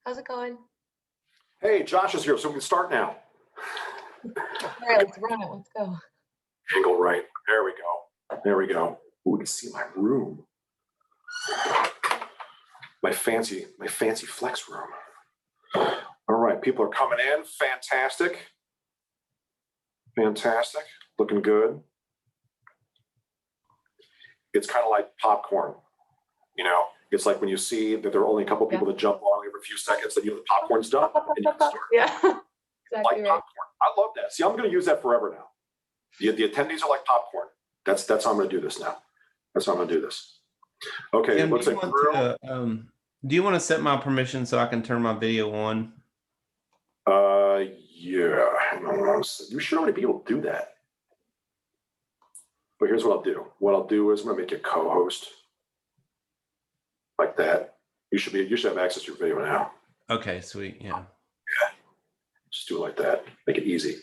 How's it going? Hey, Josh is here, so we can start now. All right, let's run it. Let's go. Angle right. There we go. There we go. Ooh, we can see my room. My fancy flex room. All right, people are coming in. Fantastic. Fantastic. Looking good. It's kind of like popcorn. You know, it's like when you see that there are only a couple people that jump on every few seconds, that you know the popcorn's done, and you can start. Yeah, exactly Like right. popcorn. I love that. See, I'm going to use that forever now. The attendees are like popcorn. That's how I'm going to do this now. That's how I'm going to do this. Okay, Tim, looks like do you want to set my permission so I can turn my video on? Yeah. Hang on. You sure how many people do that? But here's what I'll do. What I'll do is I'm going to make you co-host like that. You should have access to your video now. Okay, sweet. Yeah. Just do it like that. Make it easy.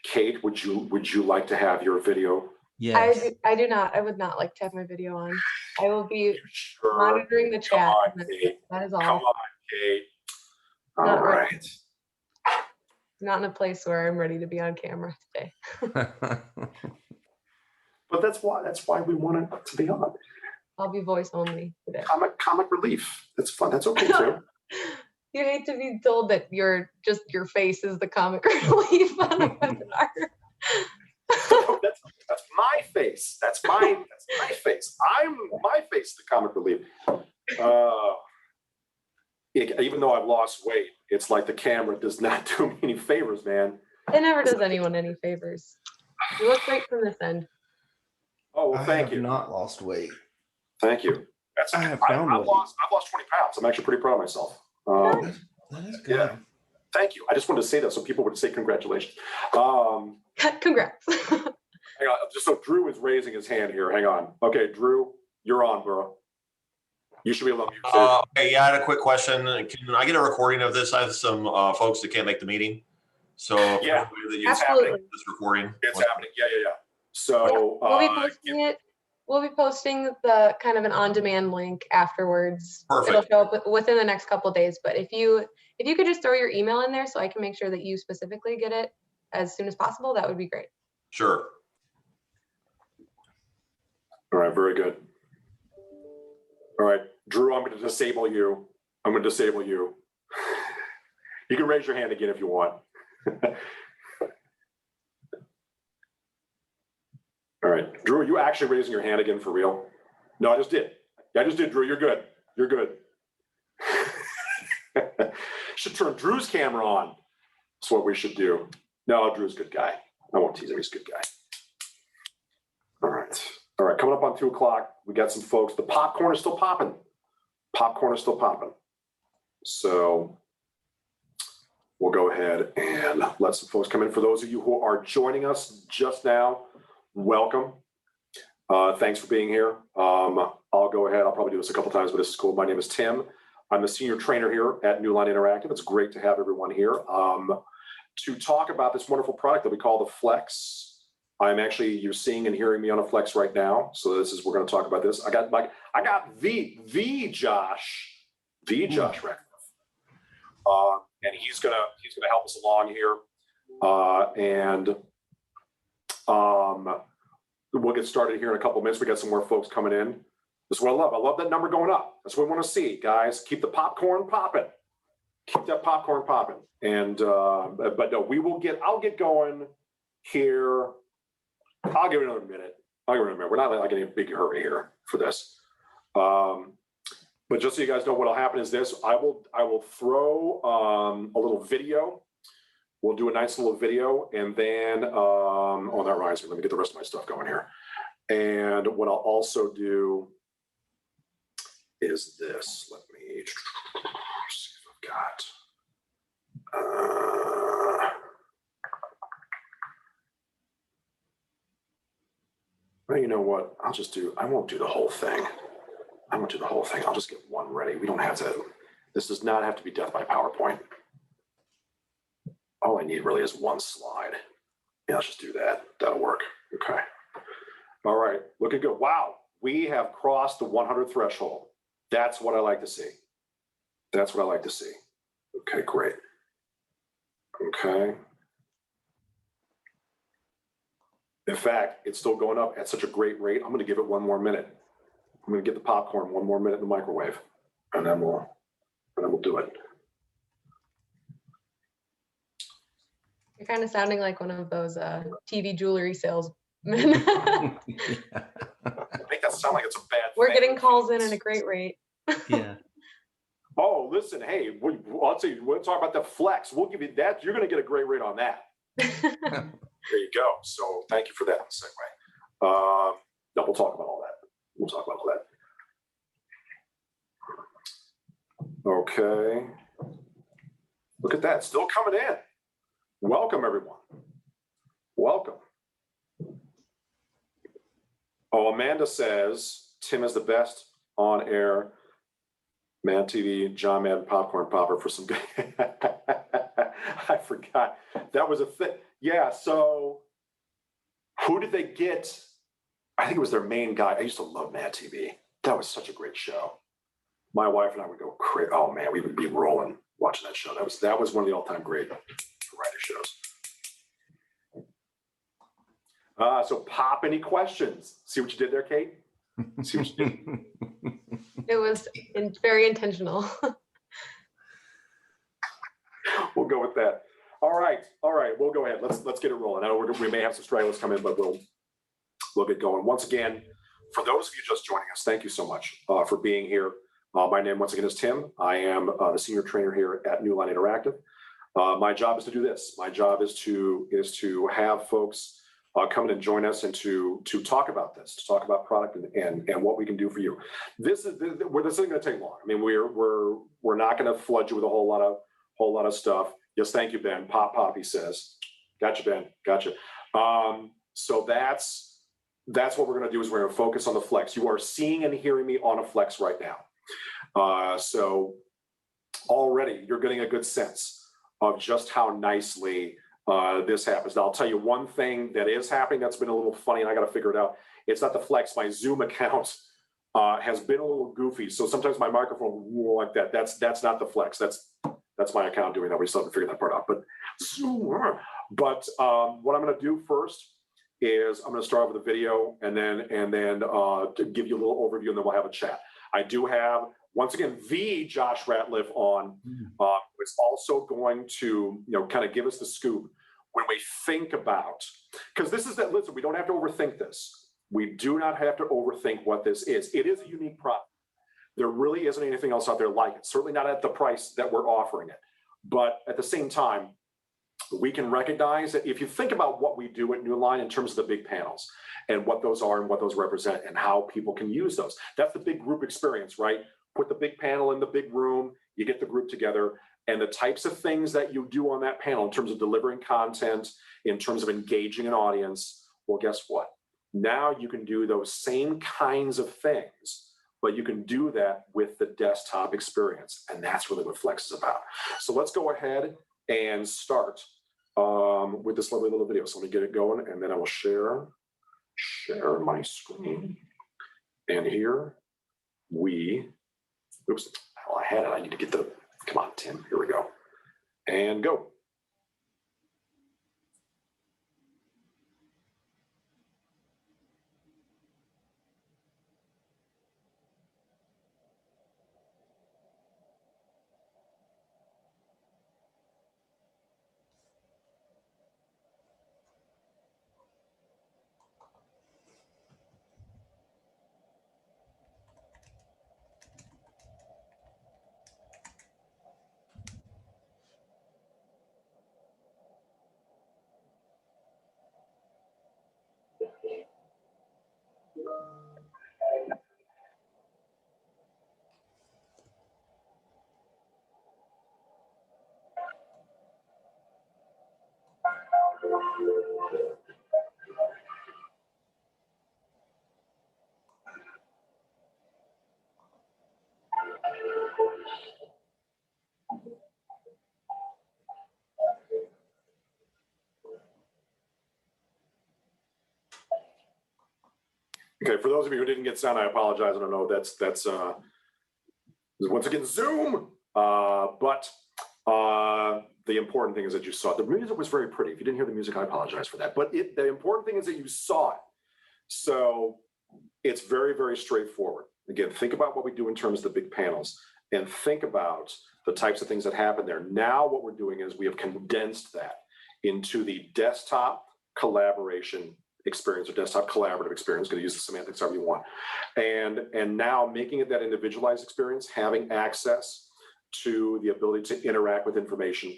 Kate, would you like to have your video? Yes. I do not. I would not like to have my video on. I will be Sure. monitoring the chat. Come on, Kate. That is all. Come on, Kate. All Not right. ready. Not in a place where I'm ready to be on camera today. But that's why we want it to be on. I'll be voice only today. Comic relief. That's fun. That's okay too. You hate to be told that your face is the comic relief on a webinar. That's my face. That's my face. My face, the comic relief. Even though I've lost weight, it's like the camera does not do me any favors, man. It never does anyone any favors. You look great from this end. Oh, well, thank you. I have not lost weight. Thank you. I've lost 20 pounds. I'm actually pretty proud of myself. That is good. Yeah. Thank you. I just wanted to say that so people would say congratulations. Congrats. Hang on. Just so Drew is raising his hand here. Hang on. Okay, Drew, you're on, bro. You should be able to. Okay, yeah, I had a quick question. Can I get a recording of this? I have some folks that can't make the meeting. So yeah, it's happening. This recording. It's happening. Yeah. So we'll be posting it. We'll be posting the kind of an on-demand link afterwards. Perfect. It'll show up within the next couple of days. But if you could just throw your email in there so I can make sure that you specifically get it as soon as possible, that would be great. Sure. All right, very good. All right, Drew, I'm going to disable you. You can raise your hand again if you want. All right, Drew, are you actually raising your hand again for real? No, I just did. Drew. You're good. Should turn Drew's camera on. That's what we should do. No, Drew's a good guy. I won't tease him. He's a good guy. All right. Coming up on 2 o'clock, we got some folks. The popcorn is still popping. So we'll go ahead and let some folks come in. For those of you who are joining us just now, welcome. Thanks for being here. I'll go ahead. I'll probably do this a couple times, but this is cool. My name is Tim. I'm the senior trainer here at Newline Interactive. It's great to have everyone here to talk about this wonderful product that we call the Flex. You're seeing and hearing me on a Flex right now. So we're going to talk about this. I got the Josh Radcliffe. And he's gonna help us along here. We'll get started here in a couple of minutes. We got some more folks coming in. This is what I love. I love that number going up. That's what we want to see, guys. Keep the popcorn popping. Keep that popcorn popping. And but no, I'll get going here. I'll give it another minute. We're not like in a big hurry here for this. But just so you guys know, what'll happen is this. I will throw a little video. We'll do a nice little video, and then that reminds me. Let me get the rest of my stuff going here. And what I'll also do is this. Let me see if I've got. Well, you know what? I won't do the whole thing. I'll just get one ready. We don't have to. This does not have to be death by PowerPoint. All I need really is one slide. Yeah, let's just do that. That'll work. Okay. All right. Looking good. Wow. We have crossed the 100 threshold. That's what I like to see. Okay, great. Okay. In fact, it's still going up at such a great rate. I'm going to give it 1 more minute. I'm going to get the popcorn 1 more minute in the microwave, and then we'll do it. You're kind of sounding like one of those TV jewelry salesmen. I make that sound like it's a bad We're thing. getting calls in at a great rate. Yeah. Oh, listen, hey, I'll tell you, we'll talk about the flex. We'll give you that. You're going to get a great rate on that. There you go. So thank you for that segue. No, we'll talk about all that. We'll talk about all that. Okay. Look at that. Still coming in. Welcome, everyone. Welcome. Oh, Amanda says Tim is the best on air Man TV, John Madden popcorn popper for some. I forgot that was a thing. Yeah. So who did they get? I think it was their main guy. I used to love Mad TV. That was such a great show. My wife and I would go crazy. Oh man, we would be rolling watching that show. That was one of the all-time great variety shows. So pop any questions. See what you did there, Kate? See what you did? It was very intentional. We'll go with that. All right. We'll go ahead. Let's get it rolling. I know we may have some stragglers come in, but we'll get going. Once again, for those of you just joining us, thank you so much for being here. My name, once again, is Tim. I am the senior trainer here at Newline Interactive. My job is to do this. My job is to have folks come in and join us and to talk about this, to talk about product and what we can do for you. This isn't going to take long. I mean, we're not going to flood you with a whole lot of stuff. Yes, thank you, Ben. Pop, he says. Gotcha, Ben. Gotcha. So that's what we're going to do is we're going to focus on the flex. You are seeing and hearing me on a flex right now. So already you're getting a good sense of just how nicely this happens. Now, I'll tell you one thing that is happening that's been a little funny, and I got to figure it out. It's not the flex. My Zoom account has been a little goofy, so sometimes my microphone will like that. That's not the flex. That's my account doing that. We still haven't figured that part out. But what I'm going to do first is I'm going to start with a video and then to give you a little overview, and then we'll have a chat. I do have, once again, the Josh Ratliff on. It's also going to kind of give us the scoop when we think about, because this is that. Listen, we don't have to overthink this. We do not have to overthink what this is. It is a unique product. There really isn't anything else out there like it. Certainly not at the price that we're offering it. But at the same time, we can recognize that if you think about what we do at Newline in terms of the big panels and what those are and what those represent and how people can use those, that's the big group experience, right? Put the big panel in the big room, you get the group together, and the types of things that you do on that panel in terms of delivering content, in terms of engaging an audience, well, guess what? Now you can do those same kinds of things, but you can do that with the desktop experience. And that's really what Flex is about. So let's go ahead and start with this lovely little video. So let me get it going, and then I will share my screen. And here oops, I had it. I need to get come on, Tim. Here we go. And go. Okay, for those of you who didn't get sound, I apologize. I don't know. That's once again Zoom. But The important thing is that you saw it. The music was very pretty. If you didn't hear the music, I apologize for that. But the important thing is that you saw it. So it's very, very straightforward. Again, think about what we do in terms of the big panels and think about the types of things that happen there. Now what we're doing is we have condensed that into the desktop collaboration experience or desktop collaborative experience. Going to use the semantics however you want. And now making it that individualized experience, having access to the ability to interact with information,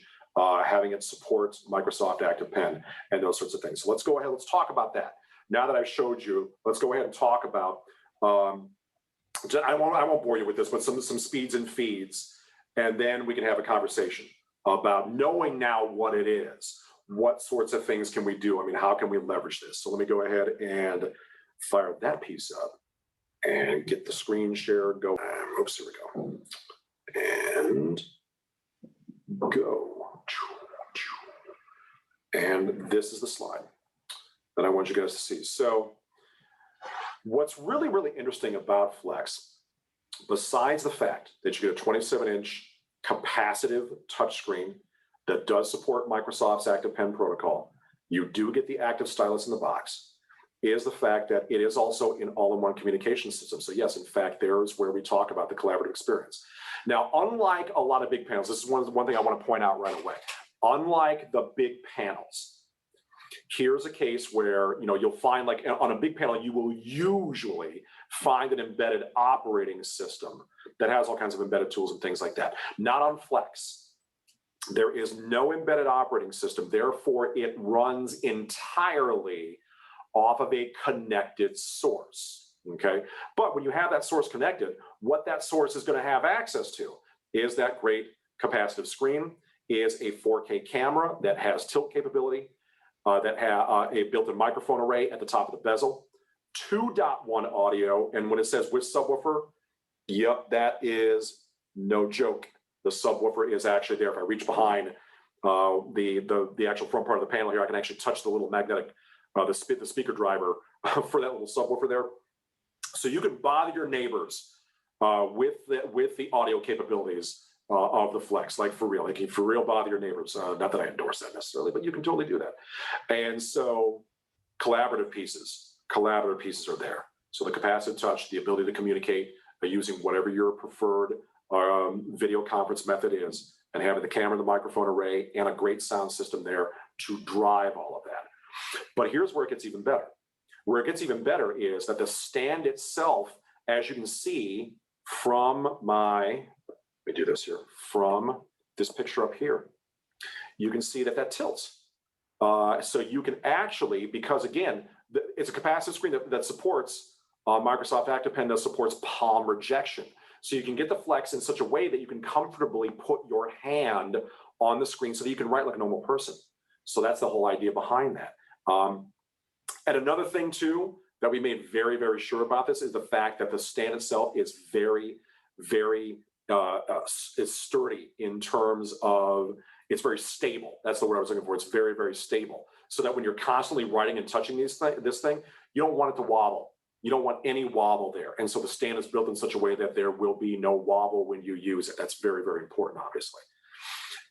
having it support Microsoft Active Pen and those sorts of things. So let's go ahead, let's talk about that. Now that I've showed you, let's go ahead and talk about, I won't bore you with this, but some speeds and feeds, and then we can have a conversation about knowing now what it is. What sorts of things can we do? I mean, how can we leverage this? So let me go ahead and fire that piece up and get the screen share going. Oops, here we go. And go. And this is the slide that I want you guys to see. So what's really, really interesting about Flex, besides the fact that you get a 27-inch capacitive touchscreen that does support Microsoft's Active Pen protocol, you do get the active stylus in the box, is the fact that it is also an all-in-one communication system. So yes, in fact, there's where we talk about the collaborative experience. Now, unlike a lot of big panels, this is one thing I want to point out right away. Unlike the big panels, here's a case where you'll find, like on a big panel, you will usually find an embedded operating system that has all kinds of embedded tools and things like that. Not on Flex. There is no embedded operating system. Therefore, it runs entirely off of a connected source. Okay, but when you have that source connected, what that source is going to have access to is that great capacitive screen, is a 4K camera that has tilt capability, that has a built-in microphone array at the top of the bezel, 2.1 audio, and when it says which subwoofer, yep, that is no joke. The subwoofer is actually there. If I reach behind the actual front part of the panel here, I can actually touch the little magnetic, the speaker driver for that little subwoofer there. So you can bother your neighbors with the audio capabilities of the Flex, like for real. Like for real, bother your neighbors. Not that I endorse that necessarily, but you can totally do that. And so collaborative pieces are there. So the capacitive touch, the ability to communicate using whatever your preferred video conference method is, and having the camera and the microphone array and a great sound system there to drive all of that. But here's where it gets even better. Where it gets even better is that the stand itself, as you can see from let me do this here, from this picture up here, you can see that tilts. So you can actually, because again, it's a capacitive screen that supports Microsoft Active Pen, that supports palm rejection. So you can get the Flex in such a way that you can comfortably put your hand on the screen so that you can write like a normal person. So that's the whole idea behind that. And another thing too, that we made very, very sure about this is the fact that the stand itself is very, very is sturdy in terms of, it's very stable. That's the word I was looking for. It's very, very stable. So that when you're constantly writing and touching this thing, you don't want it to wobble. You don't want any wobble there. And so the stand is built in such a way that there will be no wobble when you use it. That's very, very important, obviously.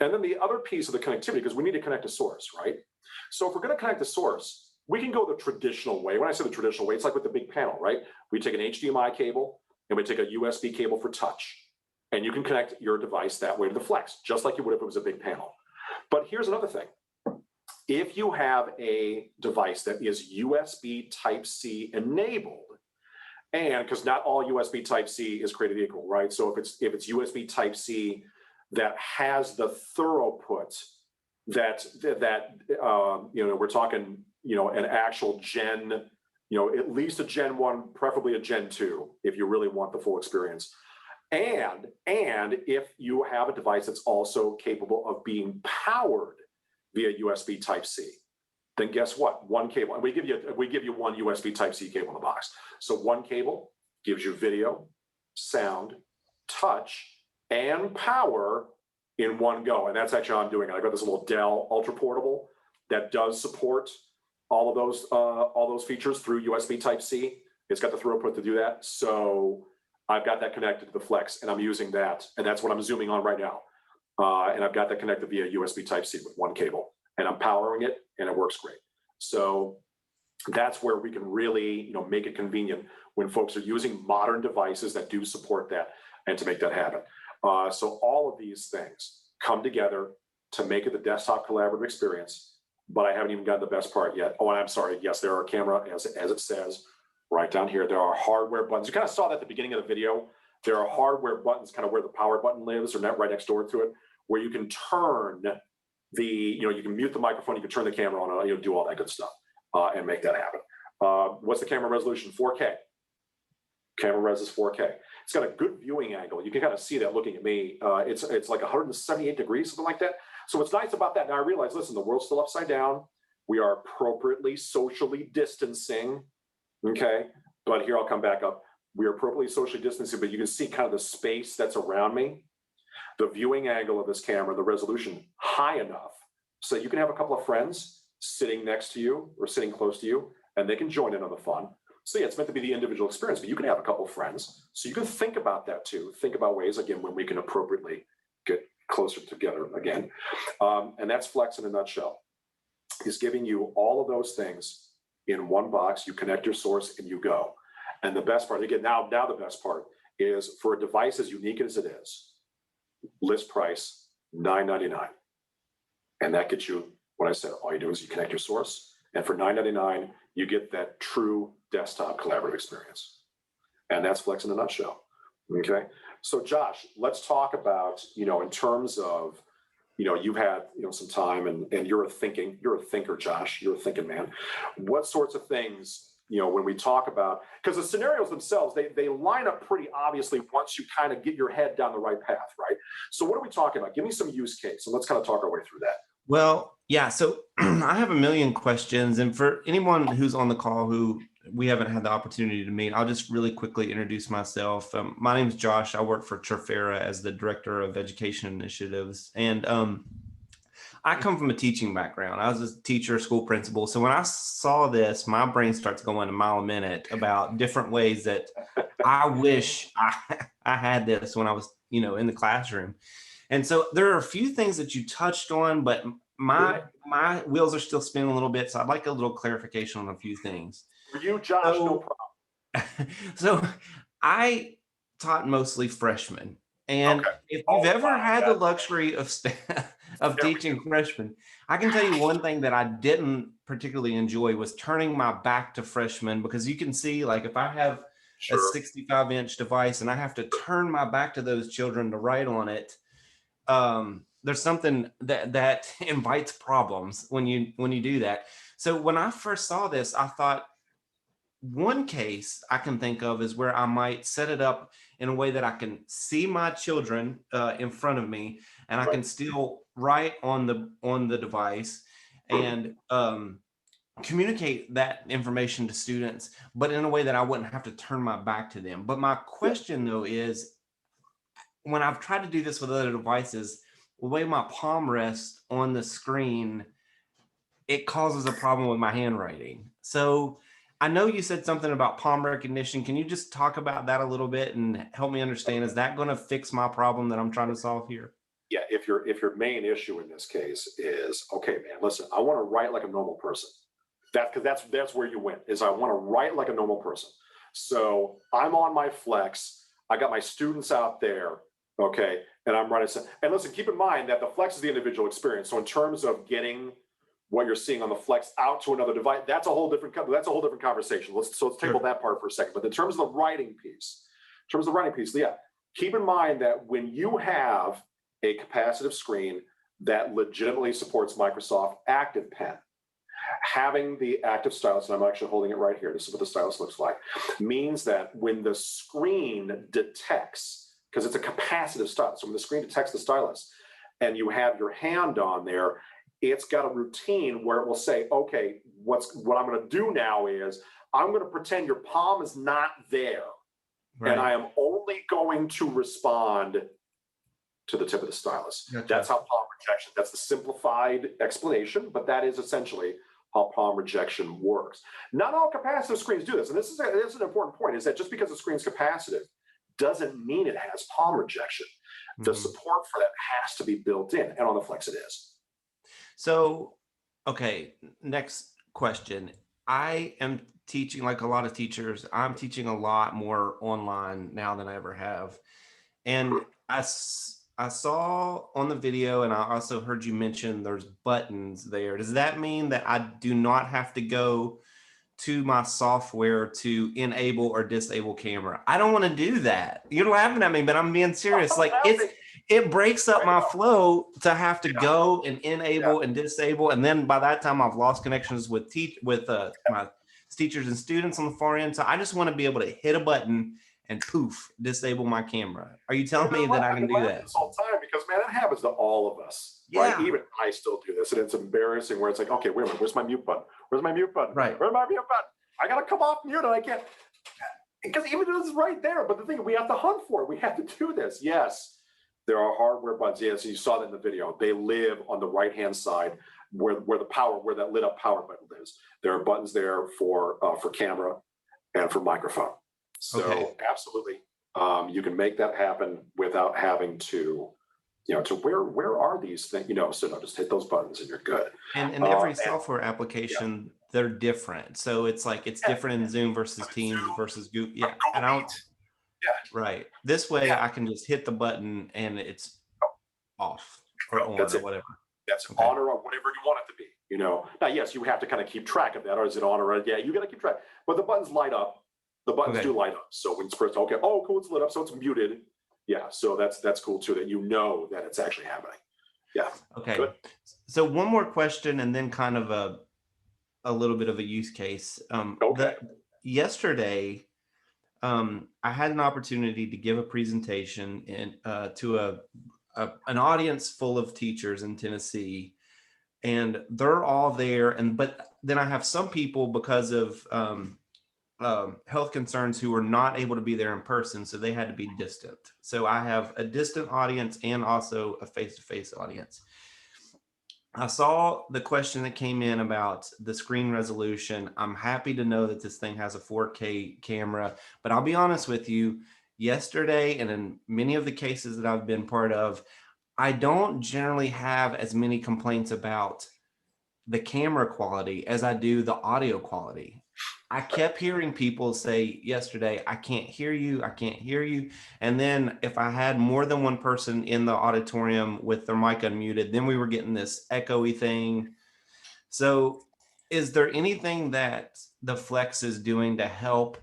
And then the other piece of the connectivity, because we need to connect a source, right? So if we're going to connect the source, we can go the traditional way. When I say the traditional way, it's like with the big panel, right? We take an HDMI cable and we take a USB cable for touch. And you can connect your device that way to the Flex, just like you would if it was a big panel. But here's another thing. If you have a device that is USB Type-C enabled, and because not all USB Type-C is created equal, right? So if it's USB Type-C that has the throughput that we're talking, an actual Gen, at least a Gen 1, preferably a Gen 2, if you really want the full experience. And if you have a device that's also capable of being powered via USB Type-C, then guess what? One cable, and we give you one USB Type-C cable in the box. So one cable gives you video, sound, touch, and power in one go. And that's actually how I'm doing it. I got this little Dell Ultra Portable that does support all of those features through USB Type-C. It's got the throughput to do that. So I've got that connected to the Flex, and I'm using that, and that's what I'm zooming on right now. And I've got that connected via USB Type-C with one cable, and I'm powering it, and it works great. So that's where we can really, make it convenient when folks are using modern devices that do support that, and to make that happen. So all of these things come together to make it the desktop collaborative experience. But I haven't even gotten the best part yet. Oh, and I'm sorry. Yes, there are camera, as it says right down here. There are hardware buttons. You kind of saw that at the beginning of the video. There are hardware buttons, kind of where the power button lives, or right next door to it, where you can turn you can mute the microphone, you can turn the camera on, do all that good stuff, and make that happen. What's the camera resolution? 4K. Camera res is 4K. It's got a good viewing angle. You can kind of see that looking at me. It's like 178 degrees, something like that. So what's nice about that, now I realize, listen, the world's still upside down. We are appropriately socially distancing, okay? But here, I'll come back up. We are appropriately socially distancing, but you can see kind of the space that's around me. The viewing angle of this camera, the resolution, high enough so you can have a couple of friends sitting next to you or sitting close to you, and they can join in on the fun. So yeah, it's meant to be the individual experience, but you can have a couple of friends. So you can think about that too. Think about ways, again, when we can appropriately get closer together again. And that's Flex in a nutshell. He's giving you all of those things in one box. You connect your source and you go. And the best part, again, now the best part is, for a device as unique as it is, list price $9.99. And that gets you what I said. All you do is you connect your source, and for $9.99, you get that true desktop collaborative experience. And that's Flex in a nutshell. Okay. So Josh, let's talk about, in terms of, you've had, some time, and you're a thinker, Josh, you're a thinking man. What sorts of things, when we talk about, because the scenarios themselves, they line up pretty obviously once you kind of get your head down the right path, right? So what are we talking about? Give me some use case, and let's kind of talk our way through that. Well, yeah. So I have a million questions. And for anyone who's on the call who we haven't had the opportunity to meet, I'll just really quickly introduce myself. My name is Josh. I work for Trafera as the Director of Education Initiatives. And I come from a teaching background. I was a teacher, school principal. So when I saw this, my brain starts going a mile a minute about different ways that I wish I had this when I was, in the classroom. And so there are a few things that you touched on, but my wheels are still spinning a little bit. So I'd like a little clarification on a few things. For you, Josh, no problem. So I taught mostly freshmen. And Okay. if you've ever had the luxury of teaching freshmen, I can tell you one thing that I didn't particularly enjoy was turning my back to freshmen, because you can see, like, if I have a 65-inch device and I have to turn my back to those children to write on it, there's something that invites problems when you do that. So when I first saw this, I thought, one case I can think of is where I might set it up in a way that I can see my children in front of me, and I can still write on the device and communicate that information to students, but in a way that I wouldn't have to turn my back to them. But my question though is, when I've tried to do this with other devices, the way my palm rests on the screen, it causes a problem with my handwriting. So I know you said something about palm recognition. Can you just talk about that a little bit and help me understand, is that going to fix my problem that I'm trying to solve here? Yeah, if your main issue in this case is, okay, man, listen, I want to write like a normal person. That's where you went, is I want to write like a normal person. So I'm on my Flex. I got my students out there, okay, and I'm writing. And listen, keep in mind that the Flex is the individual experience. So in terms of getting what you're seeing on the Flex out to another device, that's a whole different conversation. Let's table that part for a second. But in terms of the writing piece, yeah, keep in mind that when you have a capacitive screen that legitimately supports Microsoft Active Pen, having the active stylus, and I'm actually holding it right here, this is what the stylus looks like, means that when the screen detects, because it's a capacitive stylus, so when the screen detects the stylus and you have your hand on there, it's got a routine where it will say, okay, what I'm going to do now is I'm going to pretend your palm is not there. Right. And I am only going to respond to the tip of the stylus. Gotcha. That's how palm rejection, that's the simplified explanation, but that is essentially how palm rejection works. Not all capacitive screens do this. And this is an important point, is that just because the screen's capacitive doesn't mean it has palm rejection. The support for that has to be built in, and on the Flex it is. So, okay, next question. I am teaching, like a lot of teachers, I'm teaching a lot more online now than I ever have. And I saw on the video, and I also heard you mention there's buttons there. Does that mean that I do not have to go to my software to enable or disable camera? I don't want to do that. You're laughing at me, but I'm being serious. Like it breaks up my flow to have to go and enable and disable. And then by that time I've lost connections with my teachers and students on the far end. So I just want to be able to hit a button and poof, disable my camera. Are you telling me that I can do that? This all the time, because man, it happens to all of us. Right? Even I still do this, and it's embarrassing. Where it's like, okay, wait a minute, where's my mute button? Where's my mute button? Right. Where's my mute button? I gotta come off mute, and I can't, because even though it's right there. But the thing, we have to hunt for it. We have to do this. Yes, there are hardware buttons. Yes, you saw that in the video. They live on the right-hand side where that lit up power button is. There are buttons there for camera and for microphone. So absolutely, you can make that happen without having to, to where are these things, so no, just hit those buttons and you're good. And every software application, they're different. So it's like, it's different in Zoom versus Teams versus Google. Yeah. And right. This way I can just hit the button and it's off or on or whatever. That's on or off, whatever you want it to be, Now, yes, you have to kind of keep track of that. Or is it on or off? Yeah, you got to keep track. But the buttons light up. The buttons do light up. So when it's first, oh, cool, it's lit up. So it's muted. Yeah. So that's cool too, that that it's actually happening. Yeah. Okay. Good. So one more question and then kind of a little bit of a use case. Yesterday, I had an opportunity to give a presentation to an audience full of teachers in Tennessee, and they're all there. But then I have some people, because of health concerns, who were not able to be there in person, so they had to be distant. So I have a distant audience and also a face-to-face audience. I saw the question that came in about the screen resolution. I'm happy to know that this thing has a 4K camera, but I'll be honest with you, yesterday and in many of the cases that I've been part of, I don't generally have as many complaints about the camera quality as I do the audio quality. I kept hearing people say yesterday, I can't hear you. I can't hear you. And then if I had more than one person in the auditorium with their mic unmuted, then we were getting this echoey thing. So is there anything that the Flex is doing to help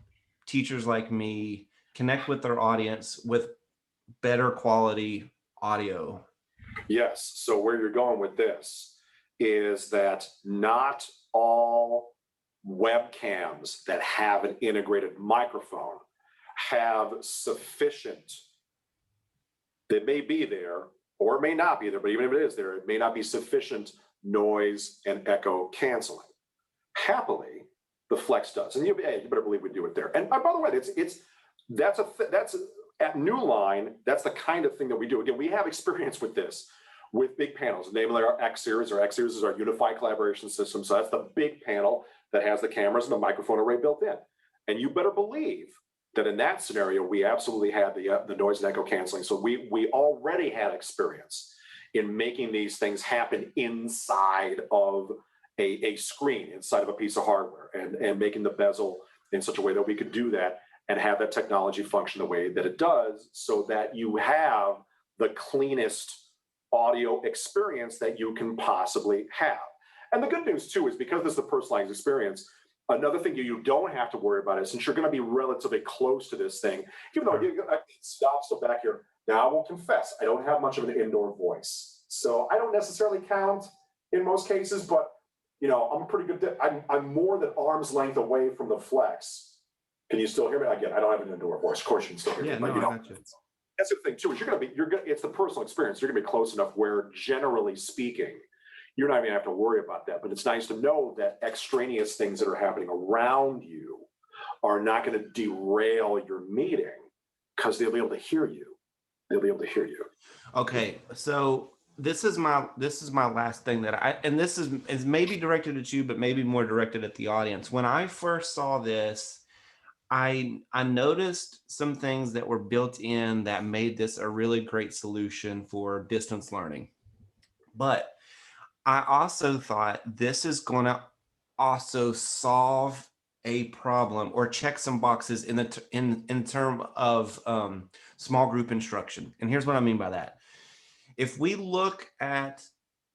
teachers like me connect with their audience with better quality audio? Yes. So where you're going with this is that not all webcams that have an integrated microphone have sufficient, that may be there or it may not be there, but even if it is there, it may not be sufficient noise and echo canceling. Happily, the Flex does, and you better believe we do it there. And by the way, that's at Newline. That's the kind of thing that we do. Again, we have experience with this with big panels, namely our X Series. Our X Series is our unified collaboration system. So that's the big panel that has the cameras and the microphone array built in. And you better believe that in that scenario, we absolutely had the noise and echo canceling. So we already had experience in making these things happen inside of a screen, inside of a piece of hardware, and making the bezel in such a way that we could do that and have that technology function the way that it does, so that you have the cleanest audio experience that you can possibly have. And the good news too is, because this is a personalized experience, another thing you don't have to worry about is, since you're going to be relatively close to this thing, even though stop back here. Now I will confess, I don't have much of an indoor voice, so I don't necessarily count in most cases. But I'm a pretty good. I'm more than arm's length away from the Flex. Can you still hear me? Again, I don't have an indoor voice. Of course, you can still hear me. But, that's the thing too. Is it's the personal experience. You're gonna be close enough where, generally speaking, you're not even gonna have to worry about that. But it's nice to know that extraneous things that are happening around you are not going to derail your meeting, because they'll be able to hear you. Okay, so this is my last thing and this is maybe directed at you, but maybe more directed at the audience. When I first saw this, I noticed some things that were built in that made this a really great solution for distance learning. But I also thought this is going to also solve a problem or check some boxes in the in term of small group instruction. And here's what I mean by that. If we look at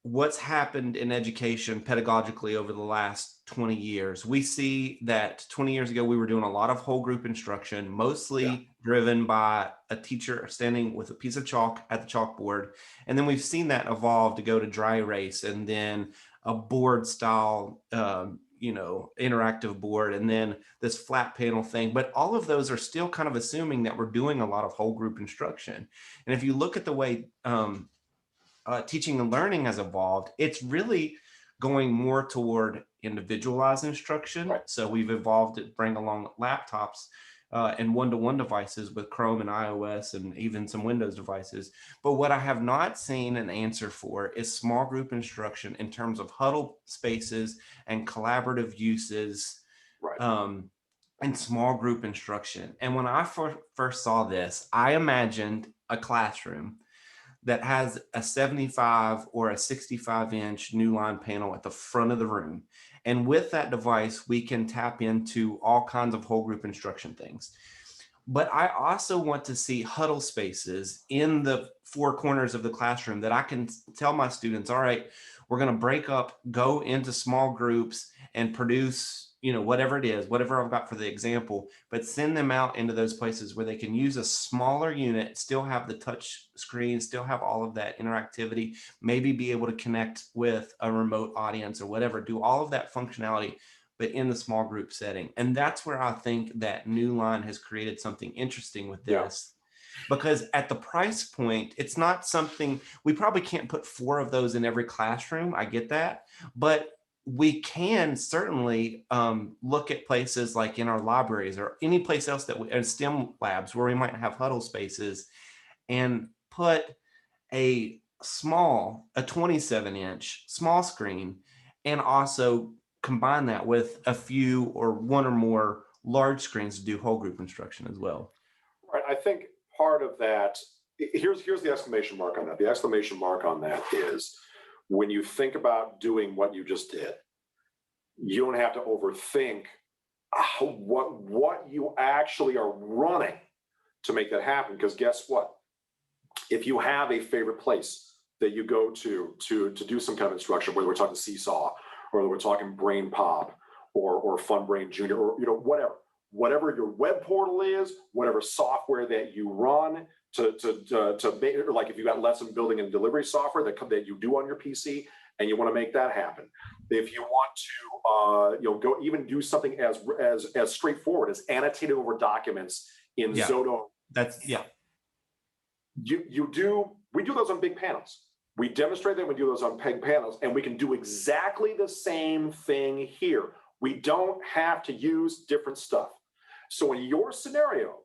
what's happened in education pedagogically over the last 20 years, we see that 20 years ago, we were doing a lot of whole group instruction, mostly driven by a teacher standing with a piece of chalk at the chalkboard. And then we've seen that evolve to go to dry erase and then a board style, interactive board, and then this flat panel thing. But all of those are still kind of assuming that we're doing a lot of whole group instruction. And if you look at the way teaching and learning has evolved, it's really going more toward individualized instruction. Right. So we've evolved to bring along laptops and one-to-one devices with Chrome and iOS and even some Windows devices. But what I have not seen an answer for is small group instruction in terms of huddle spaces and collaborative uses. Right. And small group instruction. And when I first saw this, I imagined a classroom that has a 75 or a 65-inch Newline panel at the front of the room. And with that device, we can tap into all kinds of whole group instruction things. But I also want to see huddle spaces in the four corners of the classroom that I can tell my students, all right, we're going to break up, go into small groups and produce, whatever it is, whatever I've got for the example, but send them out into those places where they can use a smaller unit, still have the touch screen, still have all of that interactivity, maybe be able to connect with a remote audience or whatever, do all of that functionality, but in the small group setting. And that's where I think that Newline has created something interesting with this. Because at the price point, it's not something, we probably can't put 4 of those in every classroom. I get that. But we can certainly look at places like in our libraries or any place else that we, and STEM labs where we might have huddle spaces and put a 27-inch small screen and also combine that with a few or one or more large screens to do whole group instruction as well. Right. I think part of that, here's the exclamation mark on that. The exclamation mark on that is when you think about doing what you just did, you don't have to overthink what you actually are running to make that happen. Because guess what? If you have a favorite place that you go to do some kind of instruction, whether we're talking Seesaw or whether we're talking Brain Pop or Fun Brain Junior or whatever your web portal is, whatever software that you run to make, like if you got lesson building and delivery software that you do on your PC and you want to make that happen. If you want to go even do something as straightforward as annotating over documents in Zoto. We do those on big panels. We demonstrate that we do those on big panels, and we can do exactly the same thing here. We don't have to use different stuff. So in your scenario,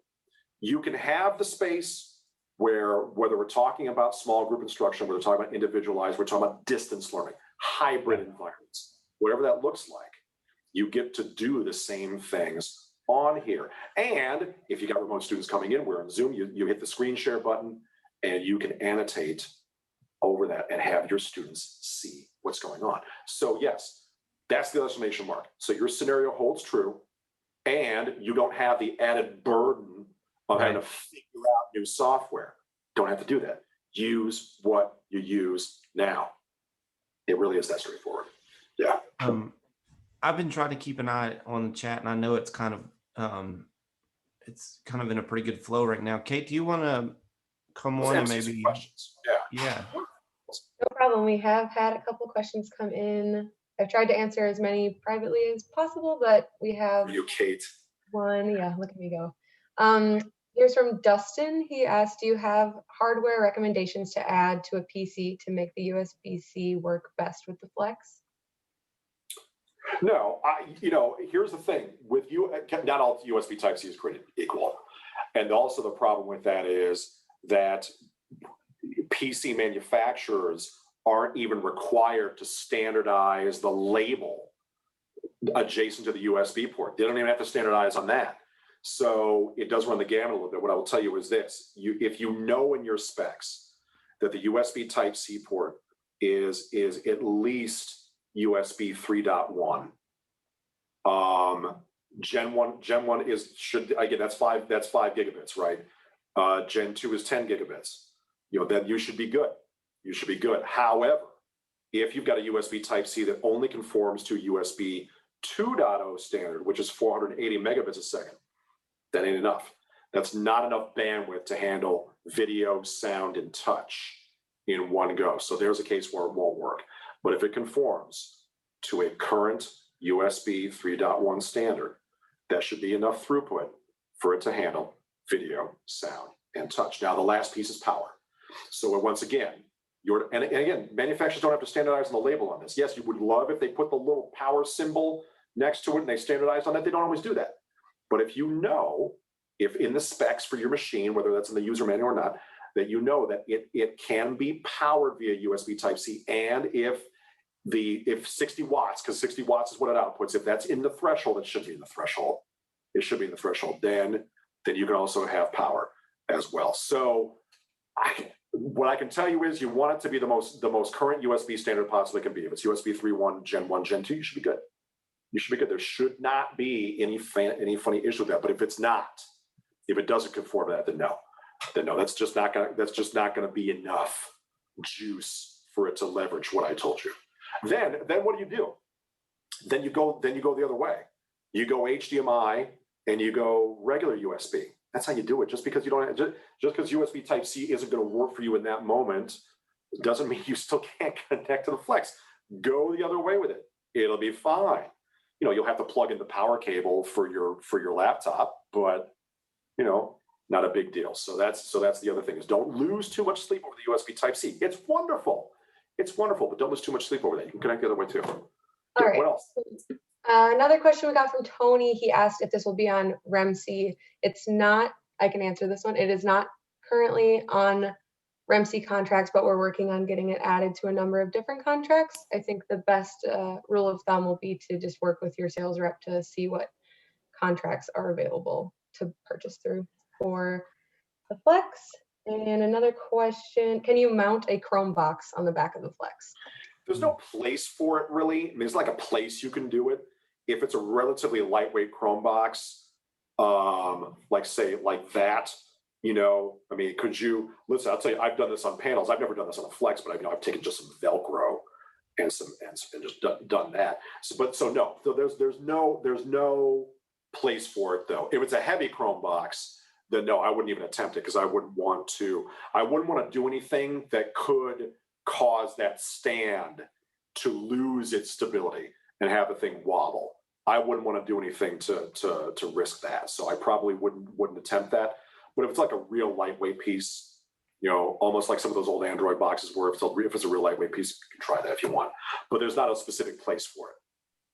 you can have the space where, whether we're talking about small group instruction, whether we're talking about individualized, we're talking about distance learning, hybrid environments, whatever that looks like, you get to do the same things on here. And if you got remote students coming in, we're on Zoom, you hit the screen share button and you can annotate over that and have your students see what's going on. So yes, that's the exclamation mark. So your scenario holds true, and you don't have the added burden of having to figure out new software. Don't have to do that. Use what you use now. It really is that straightforward. Yeah. I've been trying to keep an eye on the chat, and I know it's kind of in a pretty good flow right now. Kate, do you want to come on and maybe questions? Yeah. No problem. We have had a couple questions come in. I've tried to answer as many privately as possible, but we have you, Kate. One. Yeah, look at me go. Here's from Dustin. He asked, do you have hardware recommendations to add to a PC to make the USB-C work best with the Flex? No, here's the thing with you. Not all USB Type-C is created equal. And also the problem with that is that PC manufacturers aren't even required to standardize the label adjacent to the USB port. They don't even have to standardize on that. So it does run the gamut a little bit. What I will tell you is this: if you know in your specs that the USB Type-C port is at least USB 3.1. Gen 1 that's 5 gigabits, right? Gen 2 is 10 gigabits. Then you should be good. You should be good. However, if you've got a USB Type-C that only conforms to USB 2.0 standard, which is 480 megabits a second, that ain't enough. That's not enough bandwidth to handle video, sound, and touch in one go. So there's a case where it won't work. But if it conforms to a current USB 3.1 standard, that should be enough throughput for it to handle video, sound, and touch. Now, the last piece is power. So once again, and again, manufacturers don't have to standardize on the label on this. Yes, you would love if they put the little power symbol next to it and they standardize on that. They don't always do that. But if if in the specs for your machine, whether that's in the user manual or not, that that it can be powered via USB Type-C, and if 60 watts, because 60 watts is what it outputs, if that's in the threshold, it should be in the threshold. It should be in the threshold. Then you can also have power as well. So what I can tell you is you want it to be the most current USB standard possibly can be. If it's USB 3.1, Gen 1, Gen 2, you should be good. You should be good. There should not be any funny issue with that. But if it doesn't conform to that, then no. That's just not gonna be enough juice for it to leverage what I told you. Then what do? Then you go the other way. You go HDMI and you go regular USB. That's how you do it. Just because USB Type-C isn't going to work for you in that moment doesn't mean you still can't connect to the Flex. Go the other way with it. It'll be fine. You'll have to plug in the power cable for your laptop, but not a big deal. So that's the other thing is don't lose too much sleep over the USB Type-C. It's wonderful, but don't lose too much sleep over that. You can connect the other way too. All right. What else? Another question we got from Tony. He asked if this will be on REMC. It's not. I can answer this one. It is not currently on REMC contracts, but we're working on getting it added to a number of different contracts. I think the best rule of thumb will be to just work with your sales rep to see what contracts are available to purchase through for the Flex. And another question, can you mount a Chrome box on the back of the Flex? There's no place for it, really. I mean, it's like a place you can do it. If it's a relatively lightweight Chrome box, like that, I mean, could you, listen, I'll tell you, I've done this on panels. I've never done this on a Flex, but I've taken just some Velcro and just done that. So there's no place for it though. If it's a heavy Chrome box, then no, I wouldn't even attempt it because I wouldn't want to do anything that could cause that stand to lose its stability and have the thing wobble. I wouldn't want to do anything to risk that. So I probably wouldn't attempt that. But if it's like a real lightweight piece, almost like some of those old Android boxes where if it's a real lightweight piece, you can try that if you want. But there's not a specific place for it.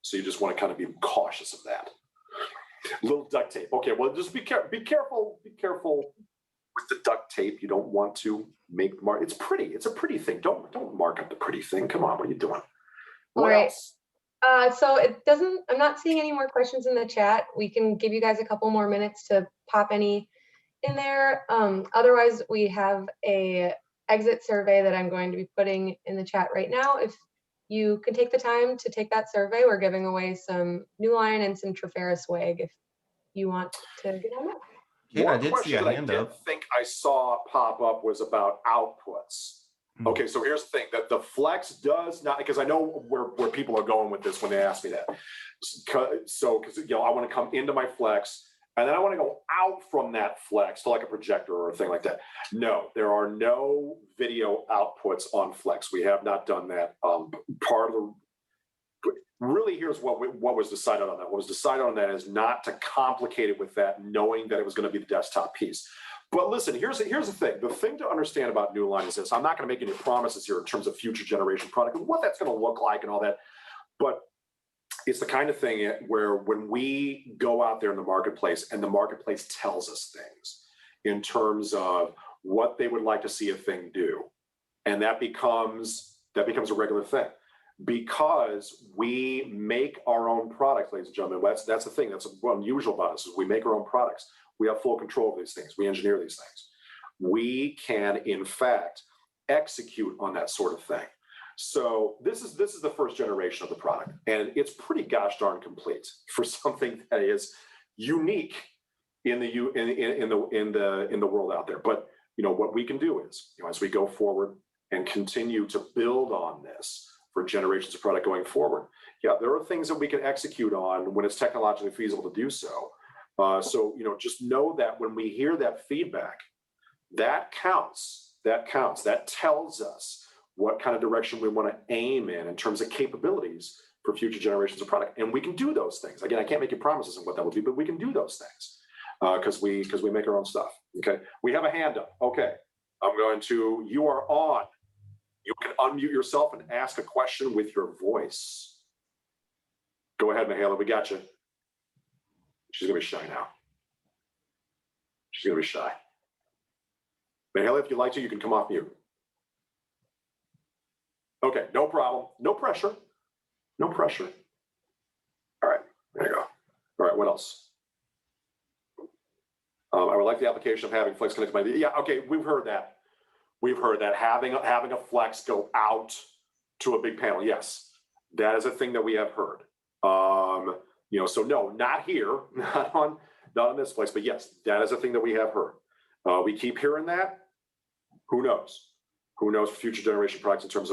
So you just want to kind of be cautious of that. A little duct tape. Okay, well, just be careful with the duct tape. You don't want to make mark. It's pretty. It's a pretty thing. Don't mark up the pretty thing. Come on, what are you doing? What else? So it doesn't. I'm not seeing any more questions in the chat. We can give you guys a couple more minutes to pop any in there. Otherwise, we have a exit survey that I'm going to be putting in the chat right now. If you can take the time to take that survey, we're giving away some Newline and some Trafera swag if you want to get on that. Yeah, I did see a hand up. I think I saw pop up was about outputs. Okay, so here's the thing, that the Flex does not, because I know where people are going with this when they ask me that. Because I want to come into my Flex and then I want to go out from that Flex to like a projector or a thing like that. No, there are no video outputs on Flex. We have not done that. Really, here's what was decided on that. What was decided on that is not to complicate it with that, knowing that it was going to be the desktop piece. But listen, here's the thing. The thing to understand about Newline is this. I'm not going to make any promises here in terms of future generation product and what that's going to look like and all that. But it's the kind of thing where when we go out there in the marketplace and the marketplace tells us things in terms of what they would like to see a thing do, and that becomes a regular thing. because we make our own products, ladies and gentlemen. That's the thing that's unusual about us is we make our own products. We have full control of these things. We engineer these things. We can, in fact, execute on that sort of thing. So this is the first generation of the product, and it's pretty gosh darn complete for something that is unique in the world out there. But what we can do is, as we go forward and continue to build on this for generations of product going forward, there are things that we can execute on when it's technologically feasible to do so. So just know that when we hear that feedback, that counts. That tells us what kind of direction we want to aim in terms of capabilities for future generations of product. And we can do those things. Again, I can't make you promises on what that will be, but we can do those things because we make our own stuff. Okay, we have a hand up. Okay, you are on. You can unmute yourself and ask a question with your voice. Go ahead, Mihaela, we got you. She's gonna be shy now. She's gonna be shy. Mihaela, if you'd like to, you can come off mute. Okay, no problem. No pressure. No pressure. All right, there you go. All right, what else? I would like the application of having Flex connect to my, okay, we've heard that. We've heard that having a Flex go out to a big panel. Yes, that is a thing that we have heard. So no, not here, not on this place, but yes, that is a thing that we have heard. We keep hearing that. Who knows? Who knows for future generation products in terms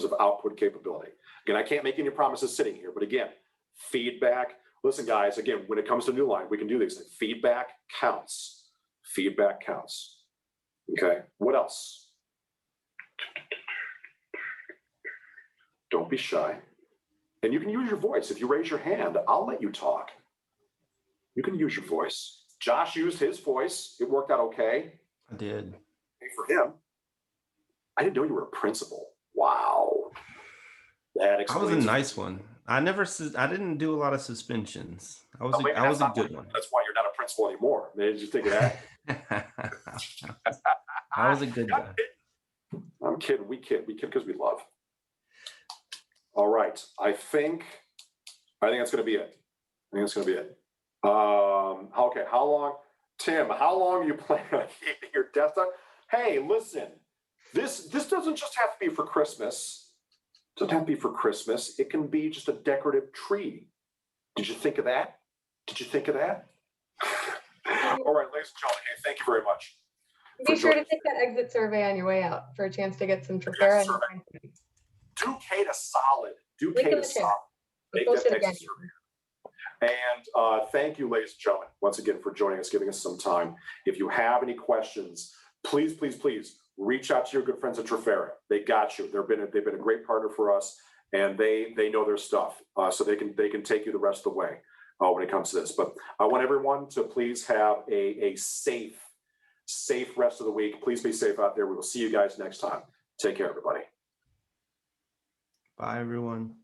of output capability? Again, I can't make any promises sitting here, but again, feedback. Listen, guys, again, when it comes to Newline, we can do these things. Feedback counts. Feedback counts. Okay, what else? Don't be shy. And you can use your voice. If you raise your hand, I'll let you talk. You can use your voice. Josh used his voice. It worked out okay. I did. For him. I didn't know you were a principal. Wow. That explains. I was a nice one. I didn't do a lot of suspensions. I was a good one. That's why you're not a principal anymore. Did you think of that? I was a good guy. I'm kidding. We kid because we love. All right. I think that's going to be it. Okay. How long, Tim? How long are you planning on keeping your desktop? Hey, listen. This doesn't just have to be for Christmas. It doesn't have to be for Christmas. It can be just a decorative tree. Did you think of that? All right, ladies and gentlemen, hey, thank you very much. Be sure to take that exit survey on your way out for a chance to get some Trafera. Do Kate a solid. Do Kate a solid. Make that exit survey. And thank you, ladies and gentlemen, once again for joining us, giving us some time. If you have any questions, please reach out to your good friends at Trafera. They got you. They've been a great partner for us, and they know their stuff, so they can take you the rest of the way when it comes to this. But I want everyone to please have a safe rest of the week. Please be safe out there. We will see you guys next time. Take care, everybody. Bye, everyone.